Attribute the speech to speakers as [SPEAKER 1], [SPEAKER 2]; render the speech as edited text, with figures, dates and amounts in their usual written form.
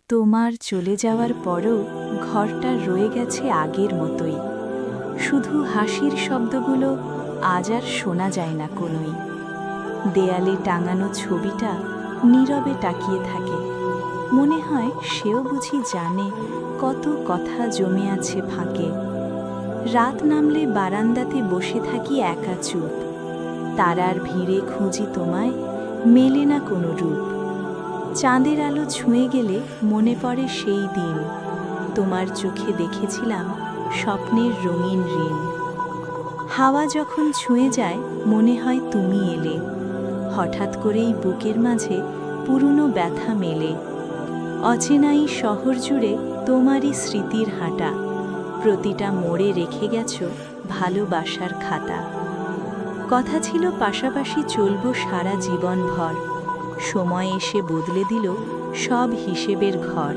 [SPEAKER 1] তোমার চলে যাওয়ার পরও ঘরটা রয়ে গেছে আগের মতোই। শুধু হাসির শব্দগুলো আজ আর শোনা যায় না কোনোই। দেয়ালে টাঙানো ছবিটা নীরবে তাকিয়ে থাকে। মনে হয় সেও বুঝি জানে কত কথা জমে আছে ফাঁকে। রাত নামলে বারান্দাতে বসে থাকি একা চুপ। তারার ভিড়ে খুঁজি তোমায়, মেলে না কোনো রূপ। চাঁদের আলো ছুঁয়ে গেলে মনে পড়ে সেই দিন। তোমার চোখে দেখেছিলাম স্বপ্নের রঙিন ঋণ। হাওয়া যখন ছুঁয়ে যায় মনে হয় তুমি এলে। হঠাৎ করেই বুকের মাঝে পুরনো ব্যথা মেলে। অচেনাই শহর জুড়ে তোমারই স্মৃতির হাঁটা। প্রতিটা মোড়ে রেখে গেছো ভালোবাসার খাতা। কথা ছিল পাশাপাশি চলবো সারা জীবন ভর। সময় এসে বদলে দিল সব হিসেবের ঘর।